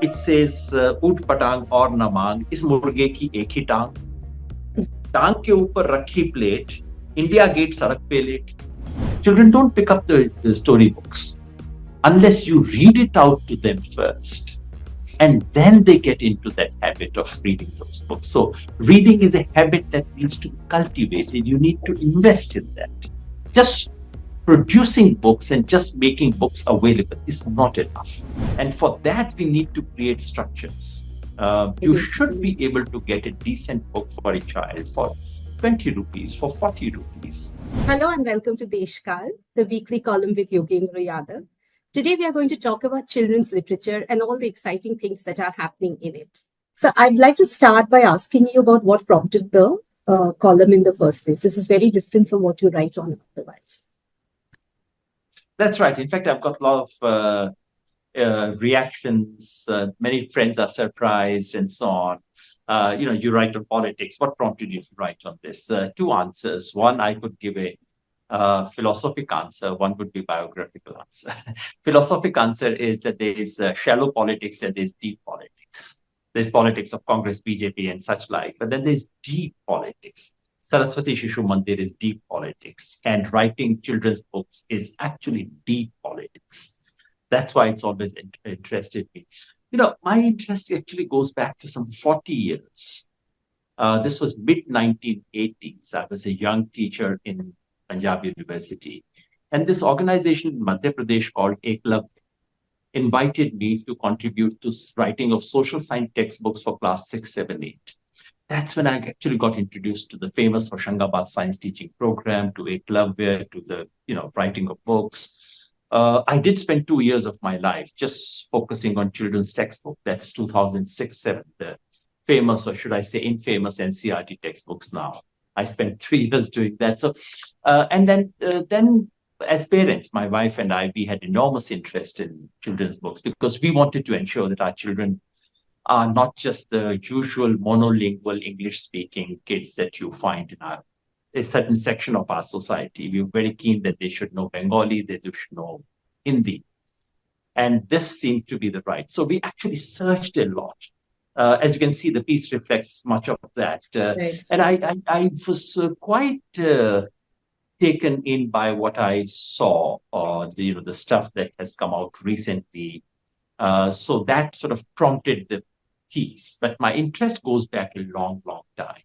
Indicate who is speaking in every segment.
Speaker 1: It says ऊट पटांग और न मांग इस मुर्गे की एक ही टांग टांग के ऊपर रखी प्लेट इंडिया गेट सड़क पे late. Children don't pick up the storybooks unless you read it out to them first. And then they get into that habit of reading those books. So reading is a habit that needs to be cultivated. You need to invest in that. Just producing books and just making books available is not enough. And for that, we need to create structures. You should be able to get a decent book for a child for 20 rupees, for 40 rupees.
Speaker 2: Hello and welcome to Deshkaal, the weekly column with Yogendra Yadav. Today we are going to talk about children's literature and all the exciting things that are happening in it. So I'd like to start by asking you about what prompted the column in the first place. This is very different from what you write on otherwise.
Speaker 1: That's right. In fact, I've got a lot of reactions. Many friends are surprised and so on. You write on politics. What prompted you to write on this? Two answers. One, I could give a philosophic answer. One would be biographical answer. Philosophic answer is that there is shallow politics and there's deep politics. There's politics of Congress, BJP, and such like. But then there's deep politics. Saraswati Shishu Mandir is deep politics, and writing children's books is actually deep politics. That's why it's always interested me. My interest actually goes back to some 40 years. This was mid 1980s. I was a young teacher in Punjab University. And this organization in Madhya Pradesh called Eklavya invited me to contribute to writing of social science textbooks for class 6, 7, 8. That's when I actually got introduced to the famous Hoshangabad science teaching program, to Eklavya, to the writing of books. I did spend 2 years of my life just focusing on children's textbook. That's 2006-7, the famous, or should I say infamous NCRT textbooks now. I spent 3 years doing that. So, and then as parents, my wife and I, we had enormous interest in children's books because we wanted to ensure that our children are not just the usual monolingual English-speaking kids that you find in a certain section of our society. We were very keen that they should know Bengali, they should know Hindi. And this seemed to be the right. So we actually searched a lot. As you can see, the piece reflects much of that.
Speaker 2: Right.
Speaker 1: And I was quite taken in by what I saw, the stuff that has come out recently. So that sort of prompted the piece. But my interest goes back a long, long time.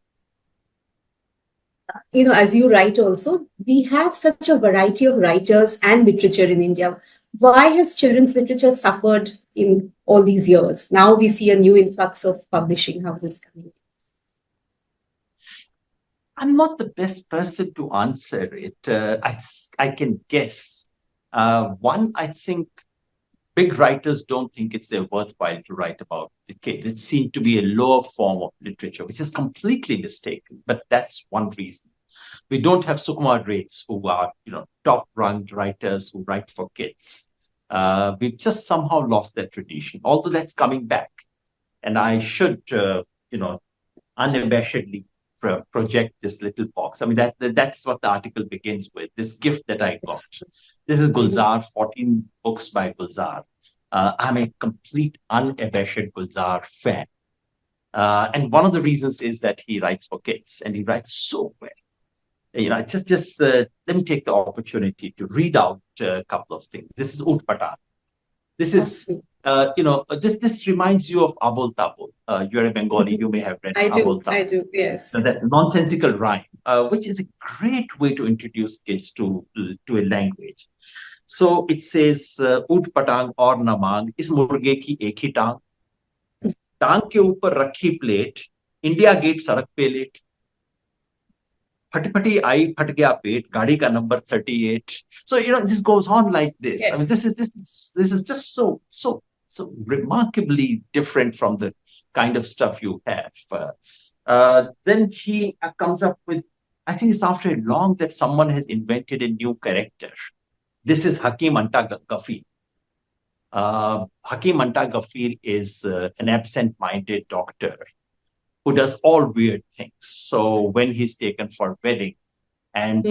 Speaker 2: As you write also, we have such a variety of writers and literature in India. Why has children's literature suffered in all these years? Now we see a new influx of publishing houses coming.
Speaker 1: I'm not the best person to answer it. I can guess. One, I think big writers don't think it's worthwhile to write about the kids. It seemed to be a lower form of literature, which is completely mistaken. But that's one reason. We don't have Sukumar Rates, who are top-run writers who write for kids. We've just somehow lost that tradition, although that's coming back. And I should, unabashedly project this little box. I mean, that's what the article begins with, this gift that I got. This is Gulzar, 14 books by Gulzar. I'm a complete unabashed Gulzar fan. And one of the reasons is that he writes for kids, and he writes so well. Just let me take the opportunity to read out a couple of things. This is Oot Patan. This is, this reminds you of Abul Tabul. You're a Bengali, you may have read Abul Tabul.
Speaker 2: I do, yes.
Speaker 1: So that nonsensical rhyme, which is a great way to introduce kids to a language. So it says, Oot Patang aur na maang, is murge ki ek hi tang. Tang ke upar rakhi plate, India gate sarak pe late. Phati आई फट गया पेट गाड़ी का number 38. So this goes on like this.
Speaker 2: Yes.
Speaker 1: I mean, this is just so remarkably different from the kind of stuff you have. Then he comes up with, I think it's after long that someone has invented a new character. This is Hakim Anta Gafir. Hakim Anta Gafir is an absent-minded doctor who does all weird things. So when he's taken for wedding and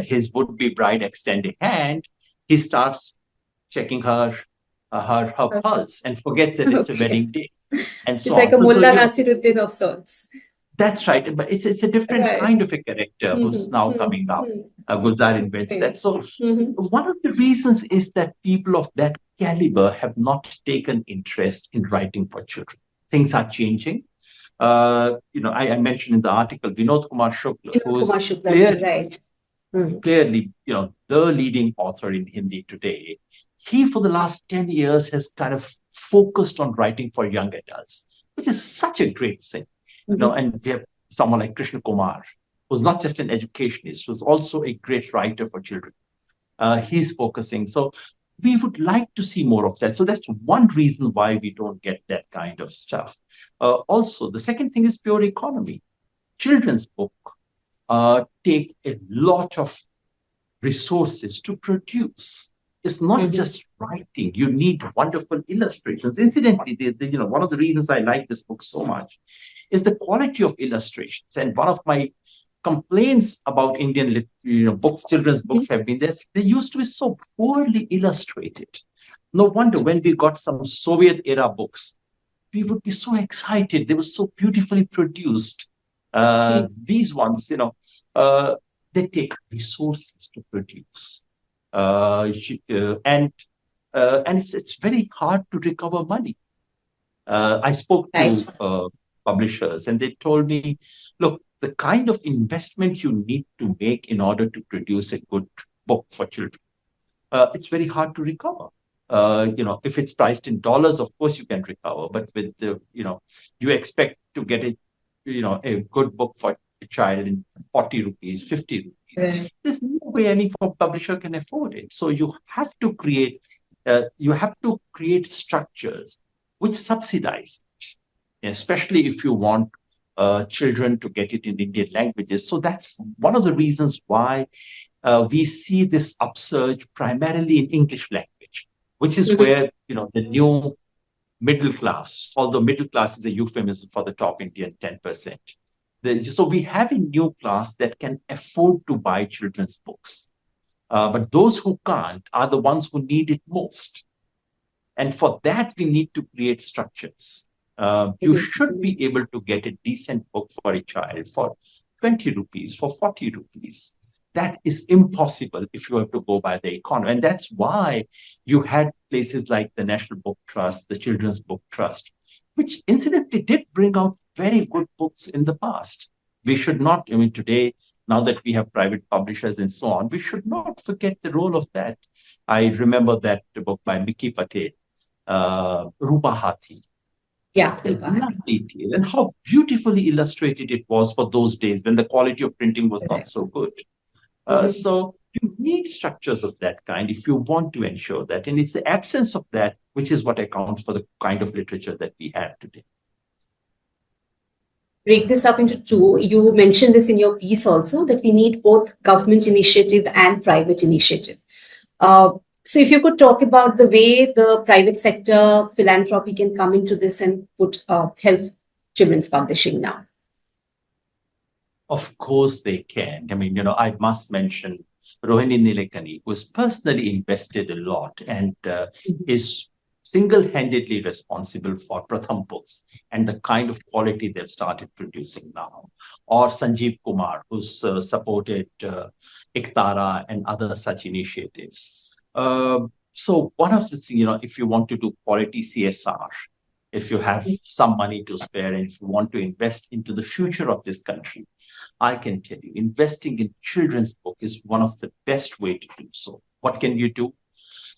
Speaker 1: his would-be bride extend a hand, he starts checking her her
Speaker 2: That's
Speaker 1: pulse and forgets that it's a
Speaker 2: okay.
Speaker 1: wedding day and
Speaker 2: It's
Speaker 1: so
Speaker 2: like
Speaker 1: on.
Speaker 2: a
Speaker 1: So
Speaker 2: Mullah Nasiruddin of sorts.
Speaker 1: that's right. But it's a different
Speaker 2: Right.
Speaker 1: kind of a character who's now coming up. Gulzar invents
Speaker 2: Okay.
Speaker 1: that. So one of the reasons is that people of that caliber have not taken interest in writing for children. Things are changing. I mentioned in the article Vinod Kumar Shukla,
Speaker 2: Vinod
Speaker 1: who
Speaker 2: Kumar
Speaker 1: is
Speaker 2: Shukla ji, right.
Speaker 1: clearly, the leading author in Hindi today. He, for the last 10 years, has kind of focused on writing for young adults, which is such a great thing. And we have someone like Krishna Kumar, who's not just an educationist, who's also a great writer for children. He's focusing. So we would like to see more of that. So that's one reason why we don't get that kind of stuff. Also, the second thing is pure economy. Children's book take a lot of resources to produce. It's not just writing. You need wonderful illustrations. Incidentally, one of the reasons I like this book so much is the quality of illustrations. And one of my complaints about Indian books, children's books, have been that they used to be so poorly illustrated. No wonder when we got some Soviet era books, we would be so excited. They were so beautifully produced. These ones, uh, they take resources to produce, and it's very hard to recover money. I spoke
Speaker 2: Right.
Speaker 1: to publishers, and they told me, look, the kind of investment you need to make in order to produce a good book for children, it's very hard to recover. If it's priced in dollars, of course you can recover, but with you expect to get a good book for a child in 40 rupees, 50 rupees.
Speaker 2: Right.
Speaker 1: There's no way any publisher can afford it. So you have to create structures which subsidize, especially if you want children to get it in Indian languages. So that's one of the reasons why we see this upsurge primarily in English language, which is where the new middle class, although middle class is a euphemism for the top Indian 10%. So we have a new class that can afford to buy children's books. But those who can't are the ones who need it most. And for that, we need to create structures. You should be able to get a decent book for a child for 20 rupees, for 40 rupees. That is impossible if you have to go by the economy. And that's why you had places like the National Book Trust, the Children's Book Trust, which incidentally did bring out very good books in the past. We should not, today, now that we have private publishers and so on, we should not forget the role of that. I remember that book by Miki Patel, Rupa Hathi.
Speaker 2: Yeah.
Speaker 1: A lovely tale, and how beautifully illustrated it was for those days when the quality of printing was not so good. So you need structures of that kind if you want to ensure that. And it's the absence of that which is what accounts for the kind of literature that we have today.
Speaker 2: Break this up into two. You mentioned this in your piece also, that we need both government initiative and private initiative. So if you could talk about the way the private sector philanthropy can come into this and help children's publishing now.
Speaker 1: Of course they can. I must mention Rohini Nilekani, who has personally invested a lot and is single-handedly responsible for Pratham Books and the kind of quality they've started producing now. Or Sanjeev Kumar, who's supported Iktara and other such initiatives. So one of the things, if you want to do quality CSR, if you have some money to spare and if you want to invest into the future of this country, I can tell you, investing in children's book is one of the best way to do so. What can you do?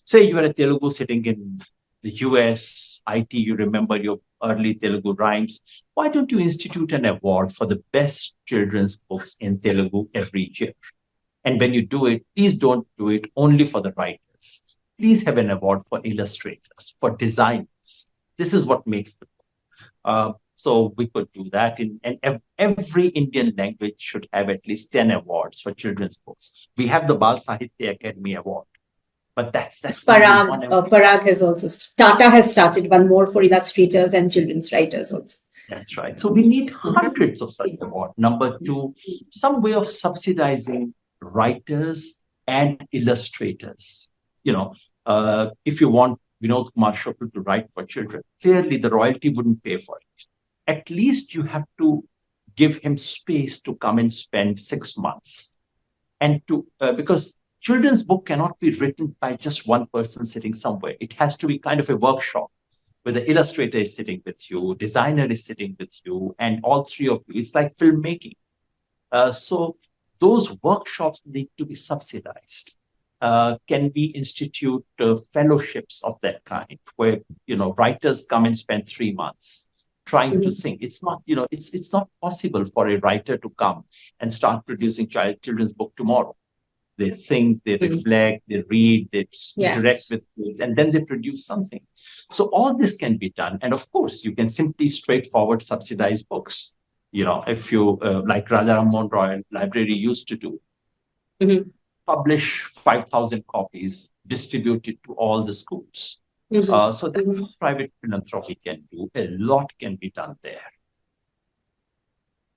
Speaker 1: Say you are a Telugu sitting in the US, IT, you remember your early Telugu rhymes. Why don't you institute an award for the best children's books in Telugu every year? And when you do it, please don't do it only for the writers. Please have an award for illustrators, for designers. This is what makes the book. So we could do that. And every Indian language should have at least 10 awards for children's books. We have the Bal Sahitya Academy Award, but that's
Speaker 2: Parag. Parag has also, Tata has started one more for illustrators and children's writers also.
Speaker 1: That's right. So we need hundreds of such awards. Number two, some way of subsidizing writers and illustrators. If you want Vinod Kumar Shukla to write for children, clearly the royalty wouldn't pay for it. At least you have to give him space to come and spend 6 months. And to because children's book cannot be written by just one person sitting somewhere. It has to be kind of a workshop where the illustrator is sitting with you, designer is sitting with you, and all three of you. It's like filmmaking. So those workshops need to be subsidized. Can we institute fellowships of that kind where writers come and spend 3 months trying to think? It's not it's not possible for a writer to come and start producing children's book tomorrow. They think, they reflect, they read, they interact with kids, and then they produce something. So all this can be done, and of course, you can simply straightforward subsidize books. If you like Rajaram Mohan Roy Library used to do, publish 5,000 copies, distribute it to all the schools. So that's what private philanthropy can do. A lot can be done there.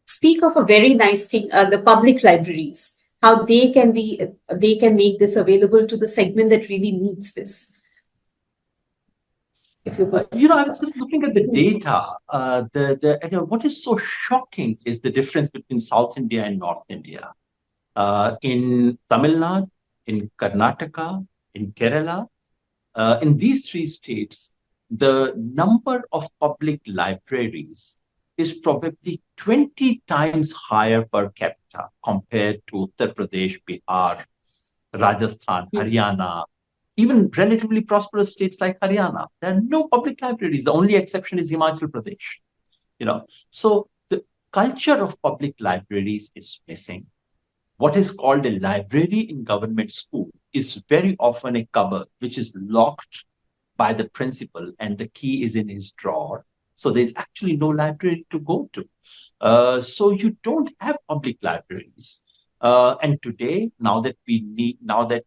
Speaker 2: Speak of a very nice thing, the public libraries, how they can make this available to the segment that really needs this. If you could.
Speaker 1: I was just looking at the data. What is so shocking is the difference between South India and North India. In Tamil Nadu, in Karnataka, in Kerala, in these three states, the number of public libraries is probably 20 times higher per capita compared to Uttar Pradesh, Bihar, Rajasthan, Haryana, even relatively prosperous states like Haryana. There are no public libraries. The only exception is Himachal Pradesh. So the culture of public libraries is missing. What is called a library in government school is very often a cupboard which is locked by the principal and the key is in his drawer. So there's actually no library to go to. So you don't have public libraries. And today, now that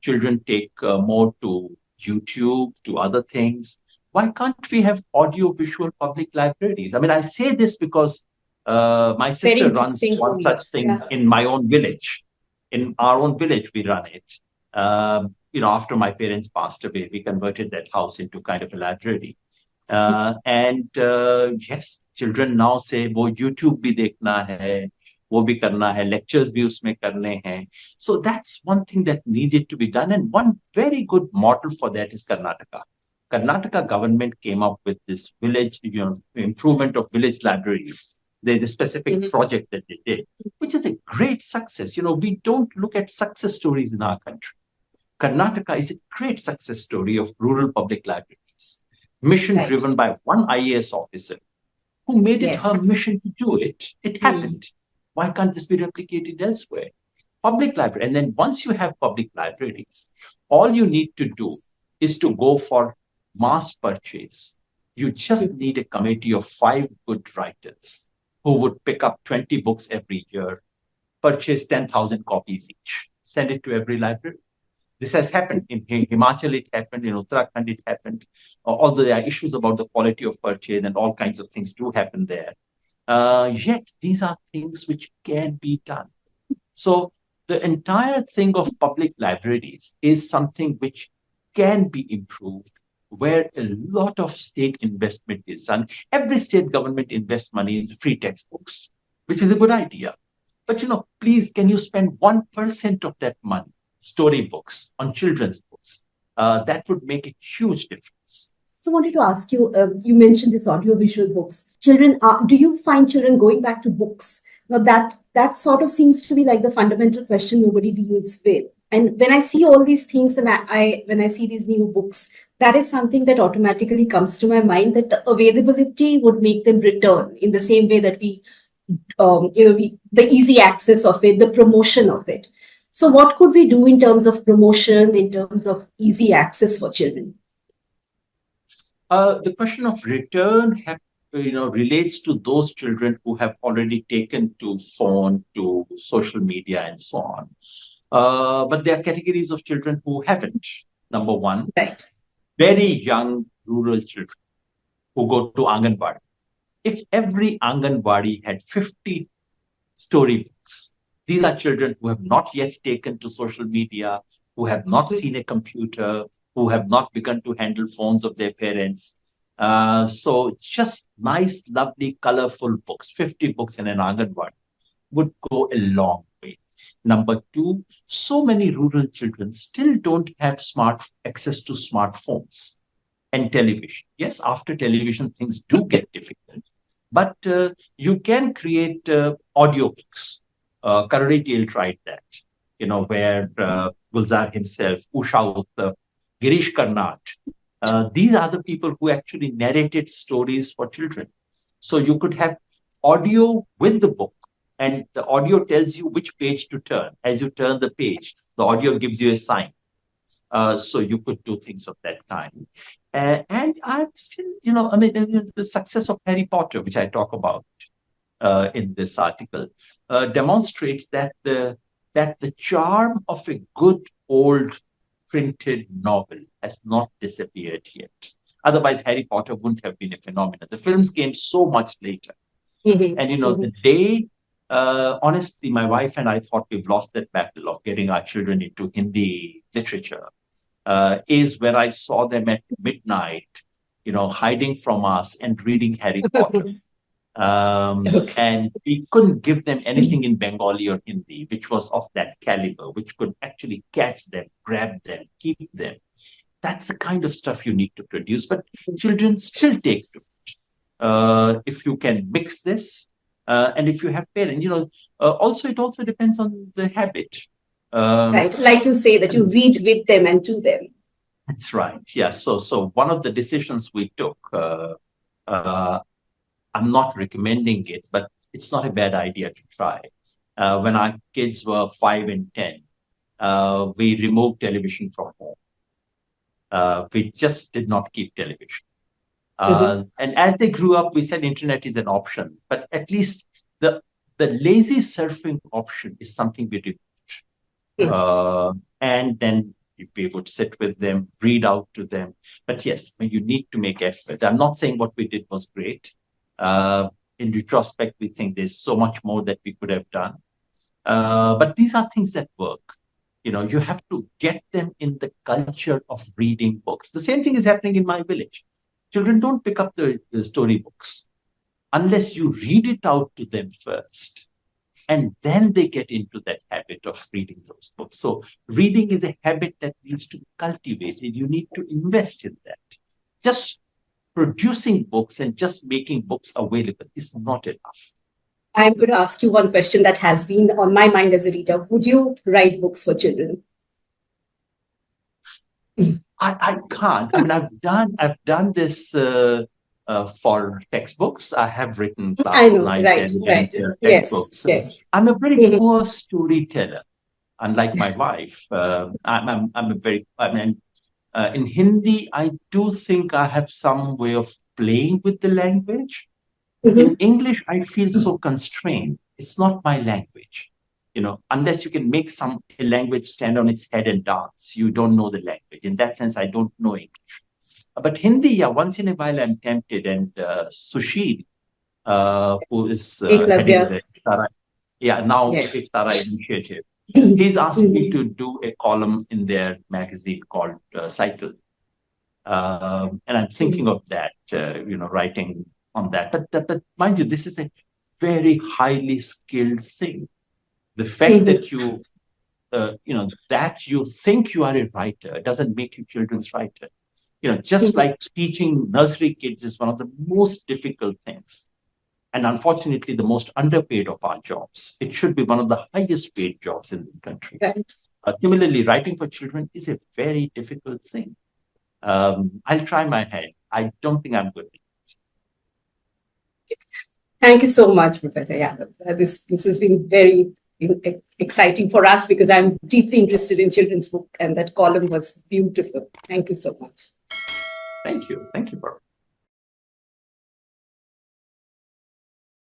Speaker 1: children take more to YouTube, to other things, why can't we have audio-visual public libraries? I mean, I say this because my sister runs one such thing in my own village. In our own village, we run it. After my parents passed away, we converted that house into kind of a library. Yes, children now say, "वो YouTube भी देखना है, वो भी करना है, lectures भी उसमें करने हैं." So that's one thing that needed to be done, and one very good model for that is Karnataka. Karnataka government came up with this village, improvement of village libraries. There's a specific project that they did, which is a great success. We don't look at success stories in our country. Karnataka is a great success story of rural public libraries. Mission driven by one IAS officer who made it her mission to do it. It happened. Why can't this be replicated elsewhere? Public library. And then once you have public libraries, all you need to do is to go for mass purchase. You just need a committee of 5 good writers who would pick up 20 books every year, purchase 10,000 copies each, send it to every library. This has happened in Himachal, it happened in Uttarakhand, it happened. Although there are issues about the quality of purchase and all kinds of things do happen there. Yet these are things which can be done. So the entire thing of public libraries is something which can be improved, where a lot of state investment is done. Every state government invests money in free textbooks, which is a good idea. But, please, can you spend 1% of that money, storybooks, on children's books? That would make a huge difference.
Speaker 2: So I wanted to ask you, you mentioned this audiovisual books. Children, do you find children going back to books? Now that sort of seems to be like the fundamental question nobody deals with. And when I see all these things and when I see these new books, that is something that automatically comes to my mind, that the availability would make them return in the same way that the easy access of it, the promotion of it. So what could we do in terms of promotion, in terms of easy access for children?
Speaker 1: The question of return relates to those children who have already taken to phone, to social media, and so on. But there are categories of children who haven't. Number one, very young rural children who go to Anganwadi. If every Anganwadi had 50 storybooks, these are children who have not yet taken to social media, who have not seen a computer, who have not begun to handle phones of their parents. So just nice, lovely, colorful books, 50 books in an Anganwadi would go a long way. Number two, so many rural children still don't have access to smartphones and television. Yes, after television, things do get difficult, but you can create audiobooks. Karadiel tried that, where Gulzar himself, Usha Uttar, Girish Karnad, these are the people who actually narrated stories for children. So you could have audio with the book, and the audio tells you which page to turn. As you turn the page, the audio gives you a sign. So you could do things of that kind. And I'm still, the success of Harry Potter, which I talk about in this article, demonstrates that the charm of a good old printed novel has not disappeared yet. Otherwise, Harry Potter wouldn't have been a phenomenon. The films came so much later. And, the day, honestly, my wife and I thought we've lost that battle of getting our children into Hindi literature, is when I saw them at midnight, hiding from us and reading Harry Potter. And we couldn't give them anything in Bengali or Hindi, which was of that caliber, which could actually catch them, grab them, keep them. That's the kind of stuff you need to produce. But children still take to it. If you can mix this, and if you have parents, also it also depends on the habit.
Speaker 2: Right, like you say, that you read with them and to them.
Speaker 1: That's right. Yeah. So one of the decisions we took, I'm not recommending it, but it's not a bad idea to try. When our kids were 5 and 10, we removed television from home. We just did not keep television. And as they grew up, we said internet is an option, but at least the lazy surfing option is something we removed. And then we would sit with them, read out to them. But yes, you need to make effort. I'm not saying what we did was great. In retrospect, we think there's so much more that we could have done. But these are things that work. You have to get them in the culture of reading books. The same thing is happening in my village. Children don't pick up the storybooks unless you read it out to them first. And then they get into that habit of reading those books. So reading is a habit that needs to be cultivated. You need to invest in that. Just producing books and just making books available is not enough.
Speaker 2: I'm going to ask you one question that has been on my mind as a reader. Would you write books for children?
Speaker 1: I can't. I mean, I've done this for textbooks. I have written class 9, 10, textbooks.
Speaker 2: Yes.
Speaker 1: I'm a very poor storyteller, unlike my wife. I'm a very. I mean, in Hindi, I do think I have some way of playing with the language. In English, I feel so constrained. It's not my language. Unless you can make a language stand on its head and dance, you don't know the language. In that sense, I don't know English. But Hindi, yeah, once in a while I'm tempted. And Sushil, who is heading the Iftara initiative, he's asked me to do a column in their magazine called Cycle. And I'm thinking of that, writing on that. But mind you, this is a very highly skilled thing. The fact that that you think you are a writer doesn't make you children's writer. Just like teaching nursery kids is one of the most difficult things. And unfortunately, the most underpaid of our jobs. It should be one of the highest paid jobs in the country.
Speaker 2: Right.
Speaker 1: Similarly, writing for children is a very difficult thing. I'll try my hand. I don't think I'm good.
Speaker 2: Thank you so much, Professor Yadav. This has been very exciting for us because I'm deeply interested in children's book, and that column was beautiful. Thank you so much.
Speaker 1: Thank you. Thank you, Barbara.